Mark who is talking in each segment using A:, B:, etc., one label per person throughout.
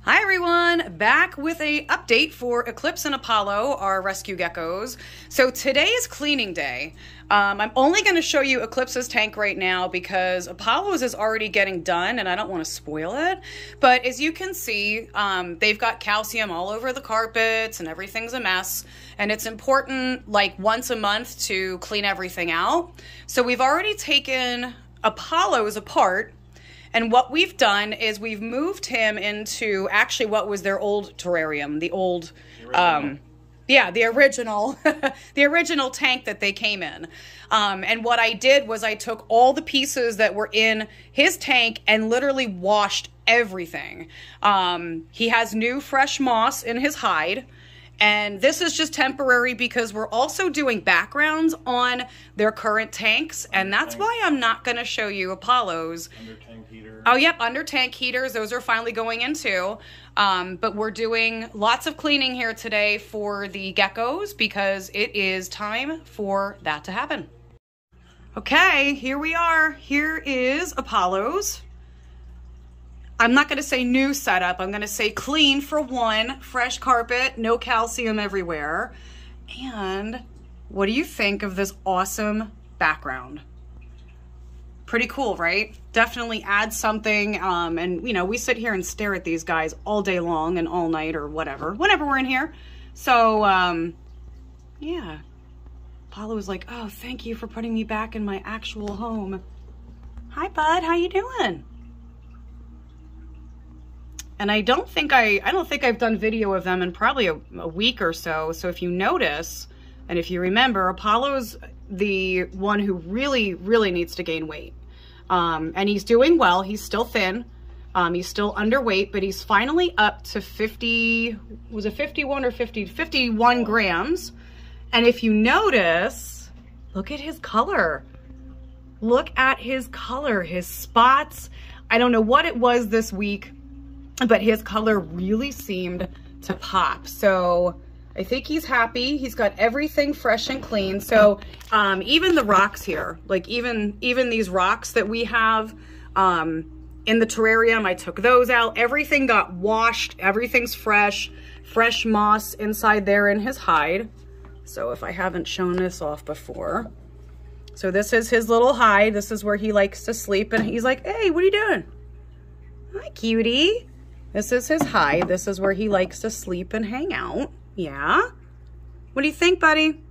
A: Hi everyone, back with a update for Eclipse and Apollo, our rescue geckos. So today is cleaning day. I'm only going to show you Eclipse's tank right now because Apollo's is already getting done and I don't want to spoil it. But as you can see, they've got calcium all over the carpets and everything's a mess. And it's important like once a month to clean everything out. So we've already taken Apollo's apart. And what we've done is we've moved him into actually what was their old terrarium, the original, the original tank that they came in. And what I did was I took all the pieces that were in his tank and literally washed everything. He has new fresh moss in his hide. And this is just temporary because we're also doing backgrounds on their current tanks. And that's why I'm not going to show you Apollo's.
B: Under tank heater.
A: Oh, yep, under tank heaters. Those are finally going into. But we're doing lots of cleaning here today for the geckos because it is time for that to happen. Okay, here we are. Here is Apollo's. I'm not going to say new setup. I'm going to say clean for one. Fresh carpet, no calcium everywhere. And what do you think of this awesome background? Pretty cool, right? Definitely add something. And, you know, we sit here and stare at these guys all day long and all night or whatever, whenever we're in here. So, yeah. Apollo was like, oh, thank you for putting me back in my actual home. Hi, bud. How you doing? And I don't think I've done video of them in probably a week or so. So if you notice, and if you remember, Apollo's the one who really, really needs to gain weight. And he's doing well. He's still thin. He's still underweight, but he's finally up to 50, was it 51 or 50? 51 grams. And if you notice, look at his color. Look at his color, his spots. I don't know what it was this week, but his color really seemed to pop. So I think he's happy. He's got everything fresh and clean. So even the rocks here, like even these rocks that we have in the terrarium, I took those out. Everything got washed. Everything's fresh moss inside there in his hide. So if I haven't shown this off before. So this is his little hide. This is where he likes to sleep. And he's like, hey, what are you doing? Hi, cutie. This is his hide. This is where he likes to sleep and hang out. Yeah? What do you think, buddy?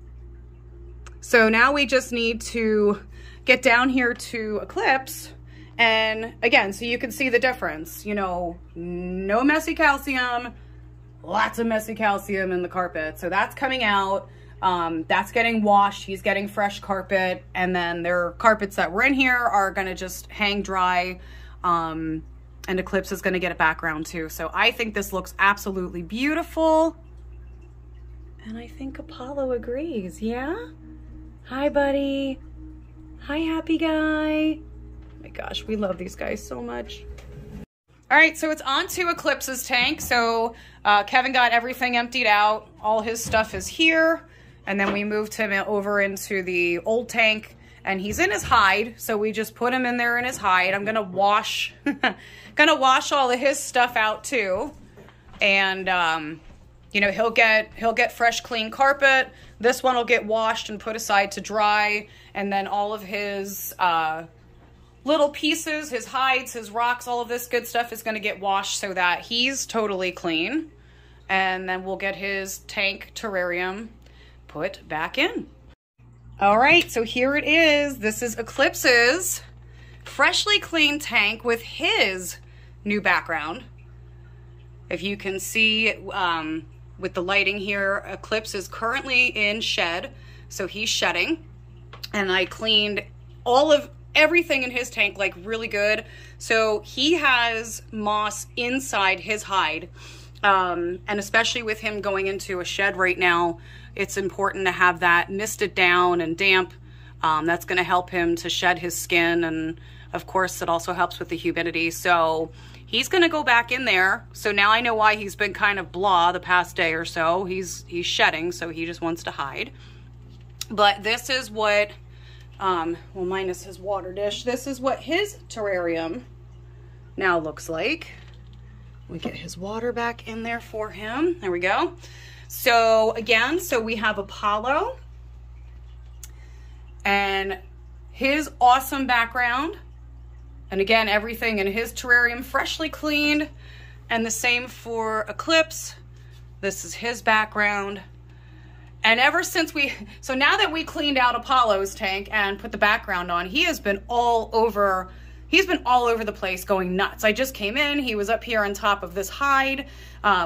A: So now we just need to get down here to Eclipse. And again, so you can see the difference. You know, no messy calcium, lots of messy calcium in the carpet. So that's coming out. That's getting washed. He's getting fresh carpet. And then their carpets that were in here are going to just hang dry. And Eclipse is going to get a background too. So I think this looks absolutely beautiful. And I think Apollo agrees. Yeah? Hi, buddy. Hi, happy guy. Oh my gosh, we love these guys so much. All right, so it's on to Eclipse's tank. So Kevin got everything emptied out. All his stuff is here. And then we moved him over into the old tank. And he's in his hide, so we just put him in there in his hide. I'm gonna wash, all of his stuff out too, and you know he'll get fresh, clean carpet. This one will get washed and put aside to dry, and then all of his little pieces, his hides, his rocks, all of this good stuff is gonna get washed so that he's totally clean, and then we'll get his tank terrarium put back in. All right, so here it is. This is Eclipse's freshly cleaned tank with his new background. If you can see with the lighting here, Eclipse is currently in shed, so he's shedding. And I cleaned all of everything in his tank like really good. So he has moss inside his hide. And especially with him going into a shed right now, it's important to have that misted down and damp. That's going to help him to shed his skin. And of course, it also helps with the humidity. So he's going to go back in there. So now I know why he's been kind of blah the past day or so. He's shedding, so he just wants to hide. But this is what, well, minus his water dish, this is what his terrarium now looks like. We get his water back in there for him. There we go. So again, so we have Apollo and his awesome background. And again, everything in his terrarium freshly cleaned. And the same for Eclipse. This is his background. And ever since so now that we cleaned out Apollo's tank and put the background on, he has been all over, he's been all over the place going nuts. I just came in, he was up here on top of this hide,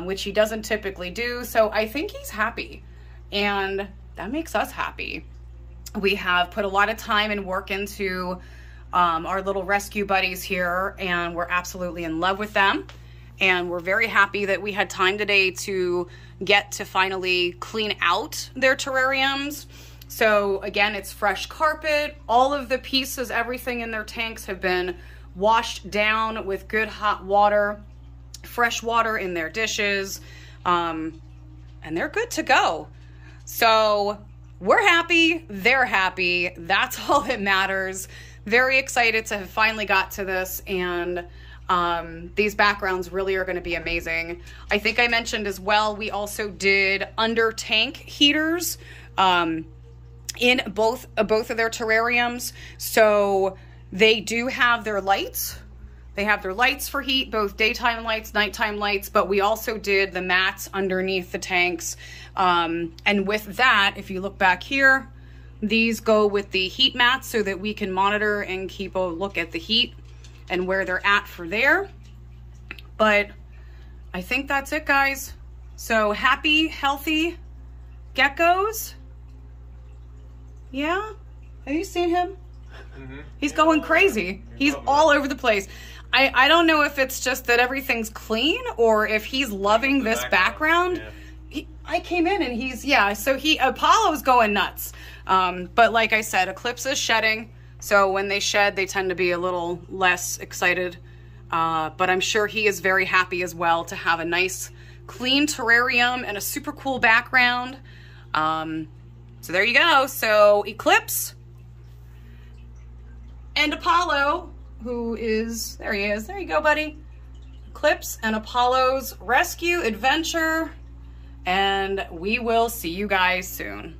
A: which he doesn't typically do. So I think he's happy, and that makes us happy. We have put a lot of time and work into our little rescue buddies here, and we're absolutely in love with them. And we're very happy that we had time today to get to finally clean out their terrariums. So again, it's fresh carpet. All of the pieces, everything in their tanks have been washed down with good hot water, fresh water in their dishes, and they're good to go. So we're happy, they're happy. That's all that matters. Very excited to have finally got to this, and these backgrounds really are going to be amazing. I think I mentioned as well, we also did under tank heaters in both of their terrariums. So they do have their lights. They have their lights for heat, both daytime lights, nighttime lights, but we also did the mats underneath the tanks. And with that, if you look back here, these go with the heat mats so that we can monitor and keep a look at the heat and where they're at for there. But I think that's it, guys. So happy, healthy geckos. Yeah? Have you seen him? Mm-hmm. He's going crazy. He's all over the place. I don't know if it's just that everything's clean or if he's loving this background. Yeah. I came in and he's, yeah, so Apollo's going nuts. But like I said, Eclipse is shedding. So when they shed, they tend to be a little less excited. But I'm sure he is very happy as well to have a nice clean terrarium and a super cool background. So there you go. So Eclipse and Apollo, who is, there he is. There you go, buddy. Eclipse and Apollo's rescue adventure. And we will see you guys soon.